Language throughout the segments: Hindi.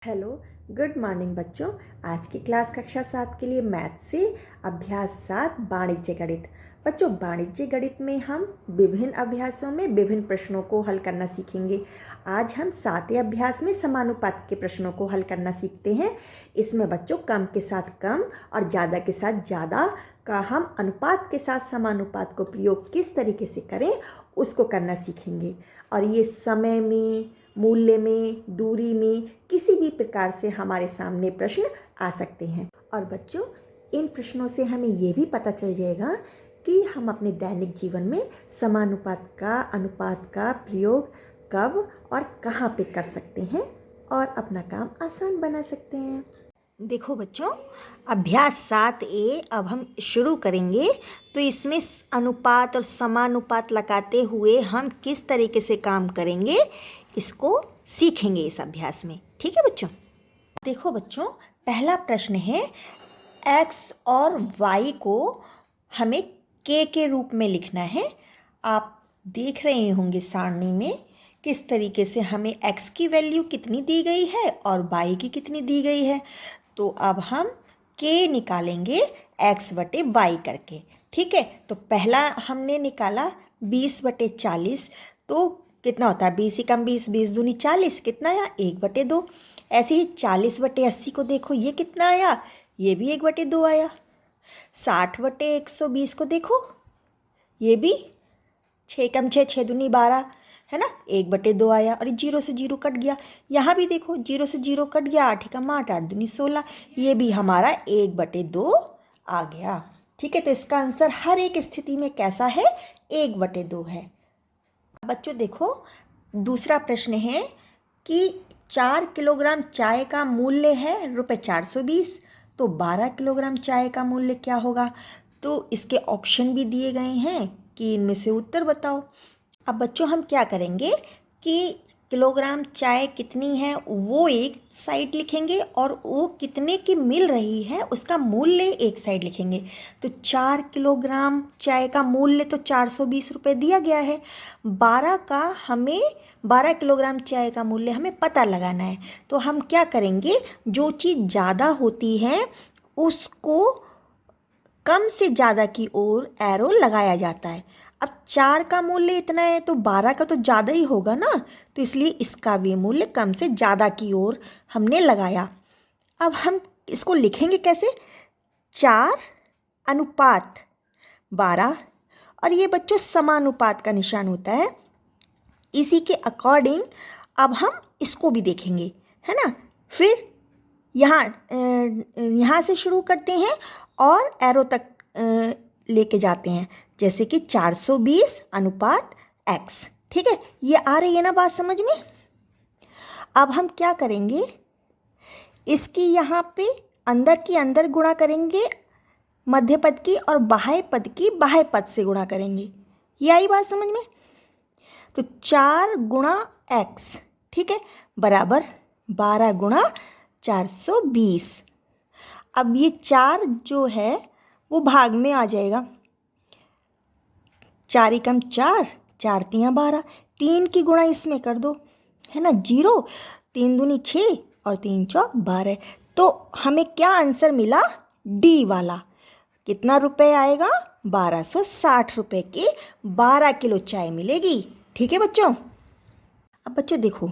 हेलो, गुड मॉर्निंग बच्चों। आज की क्लास कक्षा 7 के लिए मैथ से अभ्यास 7 वाणिज्य गणित। बच्चों, वाणिज्य गणित में हम विभिन्न अभ्यासों में विभिन्न प्रश्नों को हल करना सीखेंगे। आज हम 7वें अभ्यास में समानुपात के प्रश्नों को हल करना सीखते हैं। इसमें बच्चों कम के साथ कम और ज़्यादा के साथ ज़्यादा का हम अनुपात के साथ समानुपात को प्रयोग किस तरीके से करें उसको करना सीखेंगे। और ये समय में, मूल्य में, दूरी में किसी भी प्रकार से हमारे सामने प्रश्न आ सकते हैं। और बच्चों, इन प्रश्नों से हमें ये भी पता चल जाएगा कि हम अपने दैनिक जीवन में समानुपात का, अनुपात का प्रयोग कब और कहाँ पे कर सकते हैं और अपना काम आसान बना सकते हैं। देखो बच्चों, अभ्यास 7A अब हम शुरू करेंगे। तो इसमें अनुपात और समानुपात लगाते हुए हम किस तरीके से काम करेंगे इसको सीखेंगे इस अभ्यास में। ठीक है बच्चों। देखो बच्चों, पहला प्रश्न है x और y को हमें k के रूप में लिखना है। आप देख रहे होंगे सारणी में किस तरीके से हमें x की वैल्यू कितनी दी गई है और y की कितनी दी गई है। तो अब हम k निकालेंगे x बटे y करके। ठीक है, तो पहला हमने निकाला 20/40। तो कितना होता है 20 ही कम 20, 20 दूनी 40, कितना आया 1/2। ऐसे ही 40/80 को देखो, ये कितना आया, ये भी 1/2 आया। 60/120 को देखो, ये भी 6 कम 6, 6 दूनी 12 है ना, 1/2 आया। और 0 से 0 कट गया। यहाँ भी देखो 0 से 0 कट गया, 8 कम 8, 8 दूनी 16, ये भी हमारा 1/2 आ गया। ठीक है, तो इसका आंसर हर एक स्थिति में कैसा है, 1/2 है। बच्चों देखो, दूसरा प्रश्न है कि 4 किलोग्राम चाय का मूल्य है ₹420। तो 12 किलोग्राम चाय का मूल्य क्या होगा। तो इसके ऑप्शन भी दिए गए हैं कि इनमें से उत्तर बताओ। अब बच्चों हम क्या करेंगे कि किलोग्राम चाय कितनी है वो एक साइड लिखेंगे और वो कितने की मिल रही है उसका मूल्य एक साइड लिखेंगे। तो 4 किलोग्राम चाय का मूल्य तो 420 रुपये दिया गया है। 12 किलोग्राम चाय का मूल्य हमें पता लगाना है। तो हम क्या करेंगे, जो चीज़ ज़्यादा होती है उसको कम से ज़्यादा की ओर एरो लगाया जाता है। अब 4 का मूल्य इतना है तो 12 का तो ज़्यादा ही होगा ना, तो इसलिए इसका भी मूल्य कम से ज़्यादा की ओर हमने लगाया। अब हम इसको लिखेंगे कैसे, 4 अनुपात 12, और ये बच्चों समानुपात का निशान होता है। इसी के अकॉर्डिंग अब हम इसको भी देखेंगे, है ना। फिर यहाँ से शुरू करते हैं और एरो तक लेके जाते हैं, जैसे कि 420 अनुपात x। ठीक है, ये आ रही है ना बात समझ में। अब हम क्या करेंगे, इसकी यहाँ पे अंदर की अंदर गुणा करेंगे मध्य पद की और बाह्य पद की बाह्य पद से गुणा करेंगे। ये आई बात समझ में। तो 4 गुणा x, ठीक है, बराबर 12 गुणा 420। अब ये 4 जो है वो भाग में आ जाएगा। 4 एकम 4, 4 तियाँ 12, 3 की गुणा इसमें कर दो, है ना, 0, 3 दूनी 6 और 3 चौक 12। तो हमें क्या आंसर मिला, डी वाला। कितना रुपए आएगा, 1260 रुपये की 12 किलो चाय मिलेगी। ठीक है बच्चों। अब बच्चों देखो,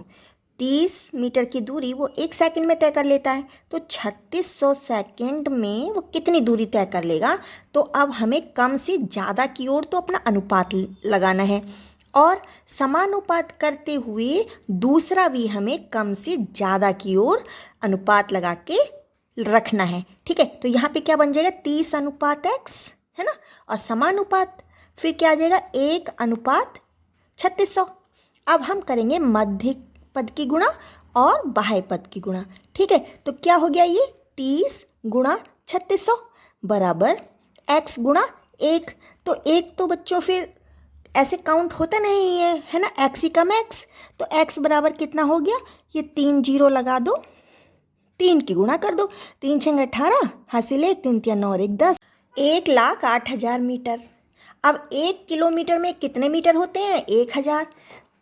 30 मीटर की दूरी वो 1 सेकंड में तय कर लेता है, तो 3600 सेकंड में वो कितनी दूरी तय कर लेगा। तो अब हमें कम से ज़्यादा की ओर तो अपना अनुपात लगाना है और समानुपात करते हुए दूसरा भी हमें कम से ज़्यादा की ओर अनुपात लगा के रखना है। ठीक है, तो यहाँ पे क्या बन जाएगा, 30 अनुपात x, है ना, और समानुपात फिर क्या आ जाएगा, 1 अनुपात 3600। अब हम करेंगे मध्य पद की गुणा और बाह्य पद की गुणा। ठीक है, तो क्या हो गया, ये 30 गुणा 3600 बराबर x गुणा 1। तो 1 तो बच्चों फिर ऐसे काउंट होता नहीं है, है ना, x ही कम x। तो x बराबर कितना हो गया, ये 3 0 लगा दो, 3 की गुणा कर दो, 3 छंग 18, हासिल 1, 3 तिया 9 और 1 10, 1,08,000 मीटर। अब 1 किलोमीटर में कितने मीटर होते हैं, 1000।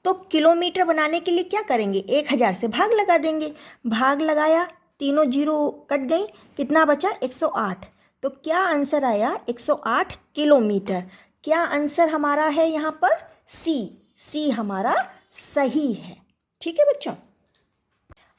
तो किलोमीटर बनाने के लिए क्या करेंगे, 1000 से भाग लगा देंगे। भाग लगाया, तीनों जीरो कट गई, कितना बचा, 108। तो क्या आंसर आया, 108 किलोमीटर। क्या आंसर हमारा है यहाँ पर, सी हमारा सही है। ठीक है बच्चों।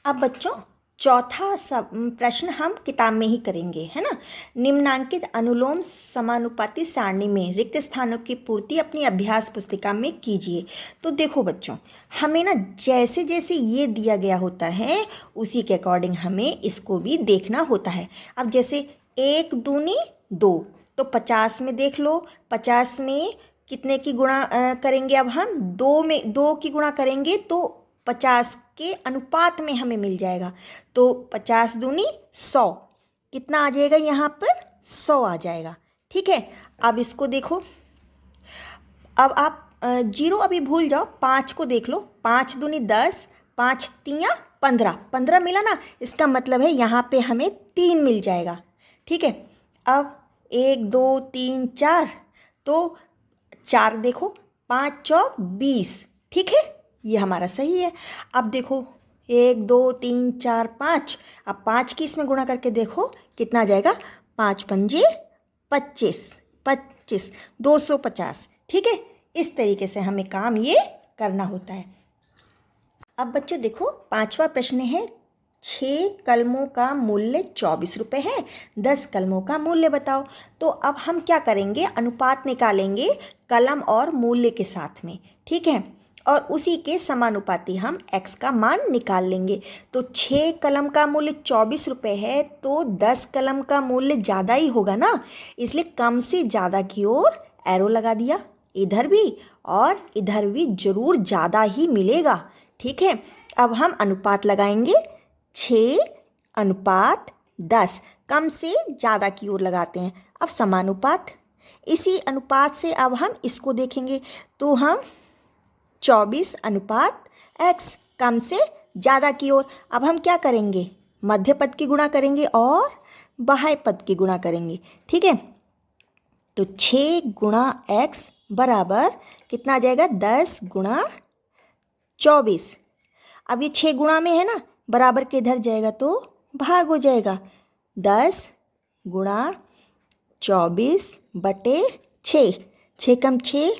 अब बच्चों चौथा सब प्रश्न हम किताब में ही करेंगे, है ना। निम्नांकित अनुलोम समानुपाती सारणी में रिक्त स्थानों की पूर्ति अपनी अभ्यास पुस्तिका में कीजिए। तो देखो बच्चों, हमें ना जैसे जैसे ये दिया गया होता है उसी के अकॉर्डिंग हमें इसको भी देखना होता है। अब जैसे 1 दूनी 2, तो 50 में देख लो, 50 में कितने की गुणा करेंगे, अब हम 2 में 2 की गुणा करेंगे तो 50 के अनुपात में हमें मिल जाएगा। तो 50 दूनी 100, कितना आ जाएगा यहाँ पर, 100 आ जाएगा। ठीक है। अब इसको देखो, अब आप जीरो अभी भूल जाओ, 5 को देख लो, 5 दूनी 10, 5 तियाँ 15, 15 मिला ना, इसका मतलब है यहाँ पे हमें 3 मिल जाएगा। ठीक है। अब 1 2 3 4, तो 4 देखो, 5 चौक 20। ठीक है, ये हमारा सही है। अब देखो 1 2 3 4 5, अब 5 की इसमें गुणा करके देखो कितना आ जाएगा, 5 पंजे 25, 25 250। ठीक है, इस तरीके से हमें काम ये करना होता है। अब बच्चों देखो 5वां प्रश्न है, 6 कलमों का मूल्य 24 रुपये है, 10 कलमों का मूल्य बताओ। तो अब हम क्या करेंगे, अनुपात निकालेंगे कलम और मूल्य के साथ में। ठीक है, और उसी के समानुपाती हम x का मान निकाल लेंगे। तो 6 कलम का मूल्य 24 रुपये है, तो 10 कलम का मूल्य ज़्यादा ही होगा ना, इसलिए कम से ज़्यादा की ओर एरो लगा दिया, इधर भी और इधर भी जरूर ज़्यादा ही मिलेगा। ठीक है, अब हम अनुपात लगाएंगे, 6:10, कम से ज़्यादा की ओर लगाते हैं। अब समानुपात, इसी अनुपात से अब हम इसको देखेंगे, तो हम 24:x, कम से ज़्यादा की ओर। अब हम क्या करेंगे, मध्य पद की गुणा करेंगे और बाह्य पद की गुणा करेंगे। ठीक है, तो 6 गुणा x बराबर कितना आ जाएगा, 10 गुणा 24। अब ये 6 गुणा में है ना, बराबर के इधर जाएगा तो भाग हो जाएगा, 10 गुणा 24/6, 6 कम 6,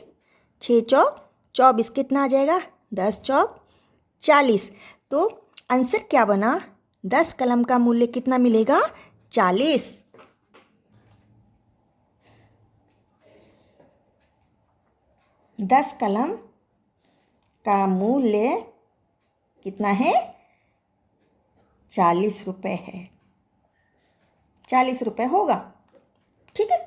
6 चौक 24, कितना आ जाएगा, 10 चौक 40। तो आंसर क्या बना, 10 कलम का मूल्य कितना मिलेगा, 40। 10 कलम का मूल्य कितना है, 40 रुपये है, 40 रुपये होगा। ठीक है।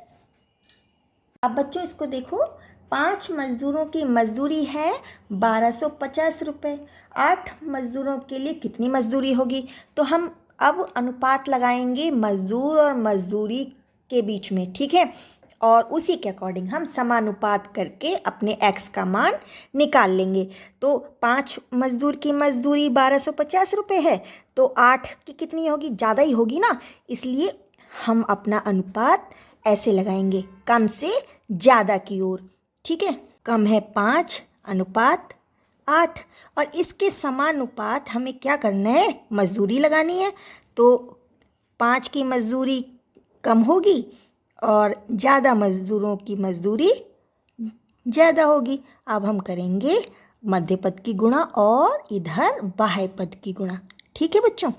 अब बच्चों इसको देखो, 5 मजदूरों की मजदूरी है 1250 रुपये, 8 मजदूरों के लिए कितनी मजदूरी होगी। तो हम अब अनुपात लगाएंगे मजदूर और मजदूरी के बीच में। ठीक है, और उसी के अकॉर्डिंग हम समानुपात करके अपने x का मान निकाल लेंगे। तो 5 मजदूर की मजदूरी 1250 रुपये है, तो 8 की कितनी होगी, ज़्यादा ही होगी ना, इसलिए हम अपना अनुपात ऐसे लगाएंगे, कम से ज़्यादा की ओर। ठीक है, कम है 5:8, और इसके समानुपात हमें क्या करना है, मजदूरी लगानी है। तो 5 की मजदूरी कम होगी और ज़्यादा मजदूरों की मजदूरी ज़्यादा होगी। अब हम करेंगे मध्य पद की गुणा और इधर बाह्य पद की गुणा। ठीक है बच्चों,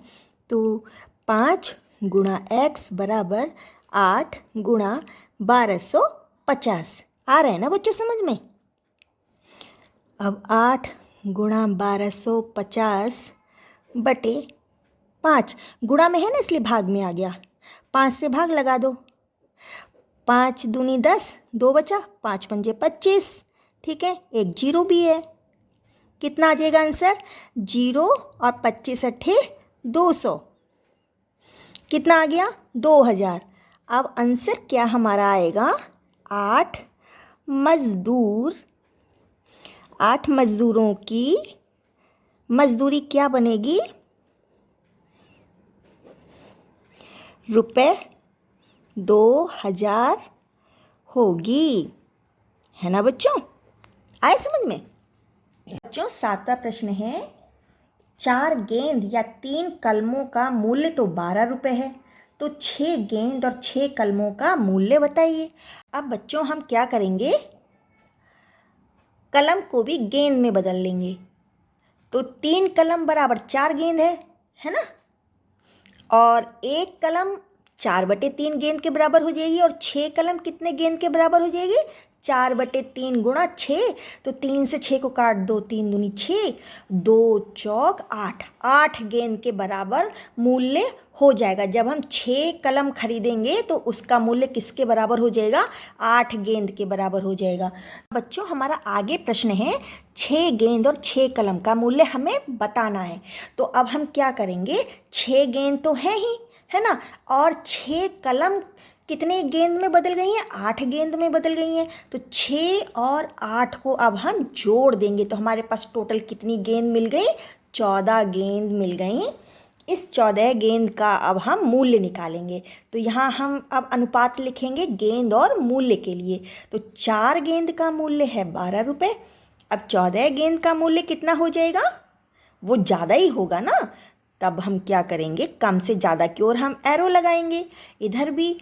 तो 5 गुणा x बराबर 8 गुणा 1250, आ रहा है ना बच्चों समझ में। अब 8 गुणा 1250 बटे 5, गुणा में है ना इसलिए भाग में आ गया, 5 से भाग लगा दो, 5 दूनी 10, 2 बचा, 5 पंजे 25। ठीक है, एक जीरो भी है, कितना आ जाएगा आंसर, 0 और 25 अट्ठे 200, कितना आ गया, 2000। अब आंसर क्या हमारा आएगा, 8 मजदूरों की मजदूरी क्या बनेगी, रुपये 2000 होगी, है ना बच्चों, आए समझ में। बच्चों 7वां प्रश्न है, 4 गेंद या 3 कलमों का मूल्य तो 12 रुपये है, तो 6 गेंद और 6 कलमों का मूल्य बताइए। अब बच्चों हम क्या करेंगे, कलम को भी गेंद में बदल लेंगे। तो 3 कलम बराबर 4 गेंद है ना, और 1 कलम 4/3 गेंद के बराबर हो जाएगी, और 6 कलम कितने गेंद के बराबर हो जाएगी, 4/3 गुणा 6। तो 3 से 6 को काट दो, 3 दूनी 6, 2 चौक 8, 8 गेंद के बराबर मूल्य हो जाएगा। जब हम 6 कलम खरीदेंगे तो उसका मूल्य किसके बराबर हो जाएगा, 8 गेंद के बराबर हो जाएगा। बच्चों हमारा आगे प्रश्न है, 6 गेंद और 6 कलम का मूल्य हमें बताना है। तो अब हम क्या करेंगे, 6 गेंद तो है ही, है ना, और 6 कलम कितने गेंद में बदल गई हैं, 8 गेंद में बदल गई हैं। तो 6 और 8 को अब हम जोड़ देंगे तो हमारे पास टोटल कितनी गेंद मिल गई, 14 गेंद मिल गई। इस 14 गेंद का अब हम मूल्य निकालेंगे। तो यहाँ हम अब अनुपात लिखेंगे गेंद और मूल्य के लिए। तो 4 गेंद का मूल्य है 12 रुपये। अब 14 गेंद का मूल्य कितना हो जाएगा, वो ज़्यादा ही होगा ना। तब हम क्या करेंगे, कम से ज़्यादा की ओर हम एरो लगाएंगे। इधर भी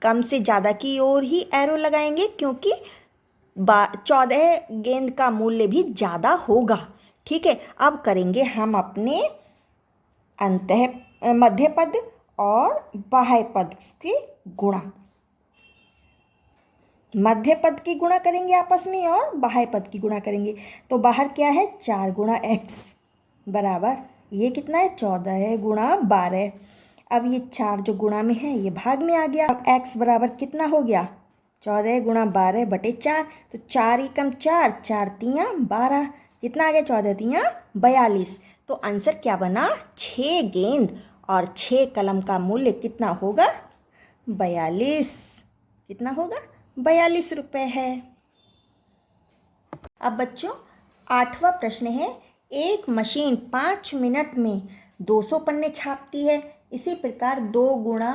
कम से ज़्यादा की ओर ही एरो लगाएंगे, क्योंकि 14 गेंद का मूल्य भी ज़्यादा होगा। ठीक है, अब करेंगे हम अपने मध्य पद और बाह्य पद की गुणा। मध्य पद की गुणा करेंगे आपस में और बाह्य पद की गुणा करेंगे। तो बाहर क्या है, 4 गुणा x बराबर ये कितना है, 14 गुणा 12। अब ये 4 जो गुणा में है ये भाग में आ गया। अब x बराबर कितना हो गया, 14 गुणा 12/4। तो 4 एकम 4, 4 तियाँ 12, कितना आ गया, 14 तियाँ 42। तो आंसर क्या बना, 6 गेंद और 6 कलम का मूल्य कितना होगा, 42। कितना होगा, 42 रुपये है। अब बच्चों 8वां प्रश्न है, एक मशीन 5 मिनट में 200 पन्ने छापती है। इसी प्रकार 2 गुणा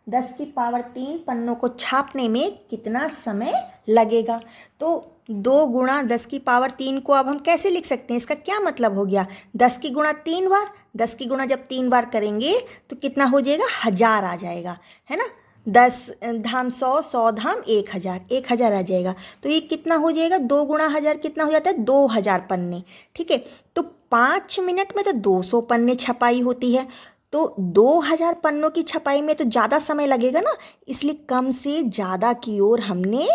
10⁻³ पन्नों को छापने में कितना समय लगेगा। तो 2 गुणा 10⁻³ को अब हम कैसे लिख सकते हैं, इसका क्या मतलब हो गया, 10 की गुणा 3 बार, 10 की गुणा जब 3 बार करेंगे तो कितना हो जाएगा, 1000 आ जाएगा, है ना। 10 धाम 100, 100 धाम 1000, 1000 आ जाएगा। तो ये कितना हो जाएगा, 2 गुणा 1000 कितना हो जाता है, 2000 पन्ने। ठीक है, तो 5 मिनट में तो 200 पन्ने छपाई होती है, तो 2000 पन्नों की छपाई में तो ज़्यादा समय लगेगा ना, इसलिए कम से ज़्यादा की ओर हमने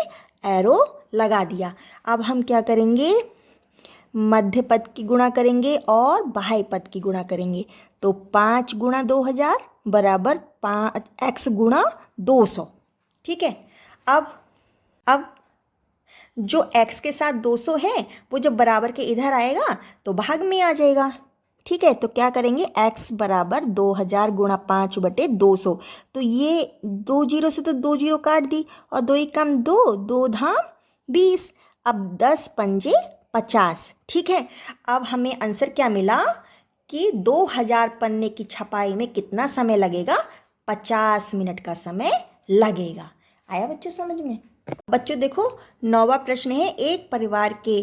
एरो लगा दिया। अब हम क्या करेंगे, मध्य पद की गुणा करेंगे और बाह्य पद की गुणा करेंगे। तो 5 गुणा 2000 बराबर 5x गुणा 200। ठीक है, अब जो x के साथ 200 है वो जब बराबर के इधर आएगा तो भाग में आ जाएगा। ठीक है, तो क्या करेंगे, x बराबर 2000 गुणा 5/200। तो ये 2 जीरो से तो 2 जीरो काट दी, और 2 एकम 2, 2 धाम 20। अब 10 पंजे 50। ठीक है, अब हमें आंसर क्या मिला कि 2000 पन्ने की छपाई में कितना समय लगेगा, 50 मिनट का समय लगेगा। आया बच्चों समझ में। बच्चों देखो 9वां प्रश्न है, एक परिवार के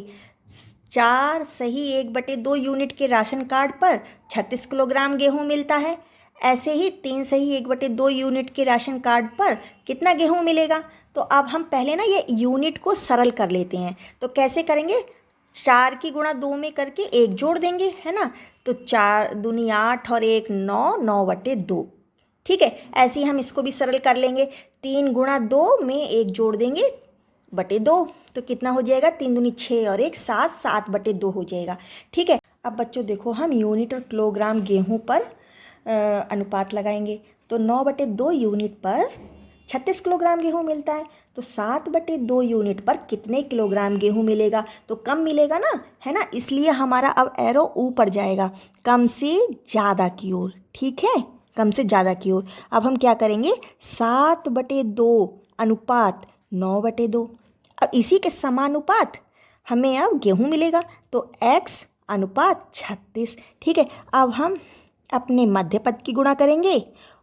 4 सही 1/2 यूनिट के राशन कार्ड पर 36 किलोग्राम गेहूँ मिलता है। ऐसे ही 3 सही 1/2 यूनिट के राशन कार्ड पर कितना गेहूँ मिलेगा। तो अब हम पहले ना ये यूनिट को सरल कर लेते हैं। तो कैसे करेंगे, 4 की गुणा 2 में करके 1 जोड़ देंगे, है ना। तो 4 दूनी 8 और 1 9, 9/2। ठीक है, ऐसे ही हम इसको भी सरल कर लेंगे। 3 गुणा 2 में 1 जोड़ देंगे /2, तो कितना हो जाएगा, 3 दूनी 6 और 1 7, 7/2 हो जाएगा। ठीक है, अब बच्चों देखो हम यूनिट और किलोग्राम गेहूँ पर अनुपात लगाएंगे। तो 9/2 यूनिट पर 36 किलोग्राम गेहूँ मिलता है, तो 7/2 यूनिट पर कितने किलोग्राम गेहूँ मिलेगा, तो कम मिलेगा ना, है ना। इसलिए हमारा अब एरो ऊपर जाएगा, कम से ज़्यादा की ओर। ठीक है, कम से ज़्यादा की ओर। अब हम क्या करेंगे, 7/2 अनुपात 9/2। अब इसी के समानुपात हमें अब गेहूँ मिलेगा, तो x अनुपात 36। ठीक है, अब हम अपने मध्य पद की गुणा करेंगे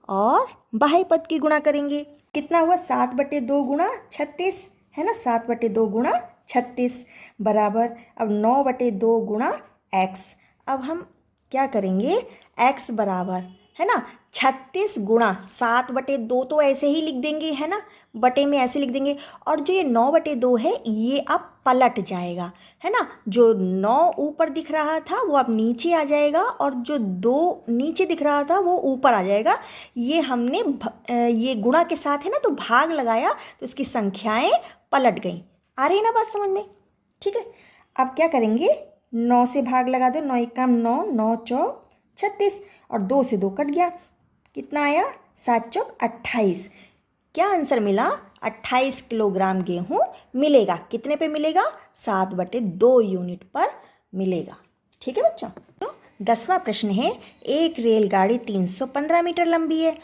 और बाह्य पद की गुणा करेंगे। कितना हुआ, 7/2 गुणा 36, है ना, 7/2 गुणा 36 बराबर, अब 9/2 गुणा x। अब हम क्या करेंगे, x बराबर है ना 36 गुणा 7/2 तो ऐसे ही लिख देंगे है ना, बटे में ऐसे लिख देंगे। और जो ये 9/2 है ये अब पलट जाएगा है ना, जो 9 ऊपर दिख रहा था वो अब नीचे आ जाएगा और जो 2 नीचे दिख रहा था वो ऊपर आ जाएगा। ये हमने ये गुणा के साथ है ना तो भाग लगाया तो इसकी संख्याएं पलट गई। आ रही है ना बात समझ में? ठीक है, अब क्या करेंगे, 9 से भाग लगा दो, 9 × 9, 9 चौक 36 और 2 से 2 कट गया, कितना आया 7 चौक 28। क्या आंसर मिला, 28 किलोग्राम गेहूँ मिलेगा। कितने पे मिलेगा, 7/2 यूनिट पर मिलेगा। ठीक है बच्चों, तो 10वां प्रश्न है, एक रेलगाड़ी 315 मीटर लंबी है,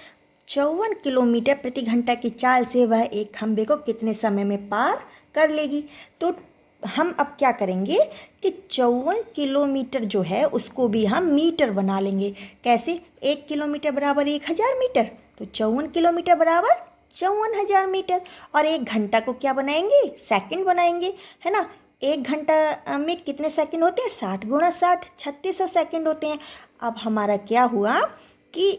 54 किलोमीटर प्रति घंटा की चाल से वह एक खंभे को कितने समय में पार कर लेगी। तो हम अब क्या करेंगे कि 54 किलोमीटर जो है उसको भी हम मीटर बना लेंगे। कैसे, 1 किलोमीटर बराबर 1000 मीटर, तो 54 किलोमीटर बराबर 54,000 मीटर। और 1 घंटा को क्या बनाएंगे, सेकंड बनाएंगे है ना। 1 घंटा में कितने सेकंड होते हैं, 60 × 60 3600 सेकंड होते हैं। अब हमारा क्या हुआ कि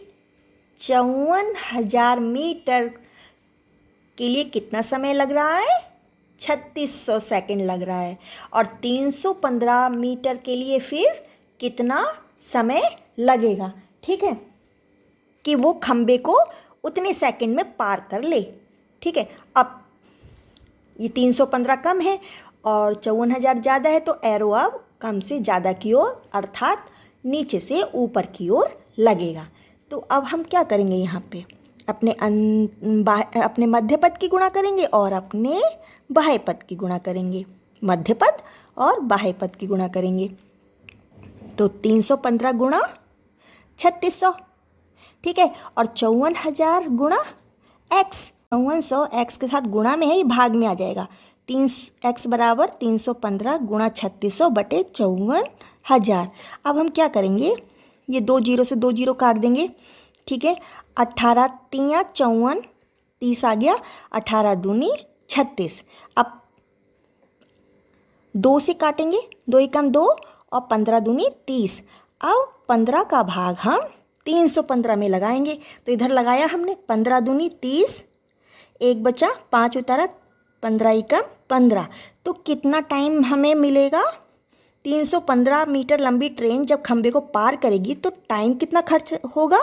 54,000 मीटर के लिए कितना समय लग रहा है, 3600 सेकंड लग रहा है। और 315 मीटर के लिए फिर कितना समय लगेगा, ठीक है, कि वो खंबे को उतने सेकंड में पार कर ले। ठीक है, अब ये 315 कम है और 54,000 ज़्यादा है, तो एरो अब कम से ज़्यादा की ओर अर्थात नीचे से ऊपर की ओर लगेगा। तो अब हम क्या करेंगे, यहाँ पे अपने मध्य पद की गुणा करेंगे और अपने बाह्य पद की गुणा करेंगे, मध्य पद और बाह्य पद की गुणा करेंगे। तो 315 गुणा 3600, ठीक है, और 54,000 गुणा x, 5400 x के साथ गुणा में है, ये भाग में आ जाएगा। x बराबर 315 गुणा 3600 बटे 54,000। अब हम क्या करेंगे, ये 2 जीरो से 2 जीरो काट देंगे, ठीक है, 18 × 3 = 54, 30 आ गया, 18 दूनी 36। अब 2 से काटेंगे, 2 × 2 और 15 दूनी 30। अब 15 का भाग हम 315 में लगाएंगे, तो इधर लगाया हमने, 15 दूनी 30, 1 बचा, 5 उतारा, 15 × 15। तो कितना टाइम हमें मिलेगा, 315 मीटर लंबी ट्रेन जब खंबे को पार करेगी तो टाइम कितना खर्च होगा,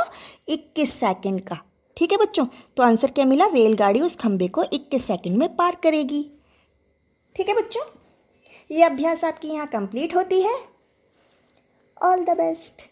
21 सेकंड का। ठीक है बच्चों, तो आंसर क्या मिला, रेलगाड़ी उस खंबे को 21 सेकंड में पार करेगी। ठीक है बच्चों, ये अभ्यास आपकी यहाँ कंप्लीट होती है। All the best.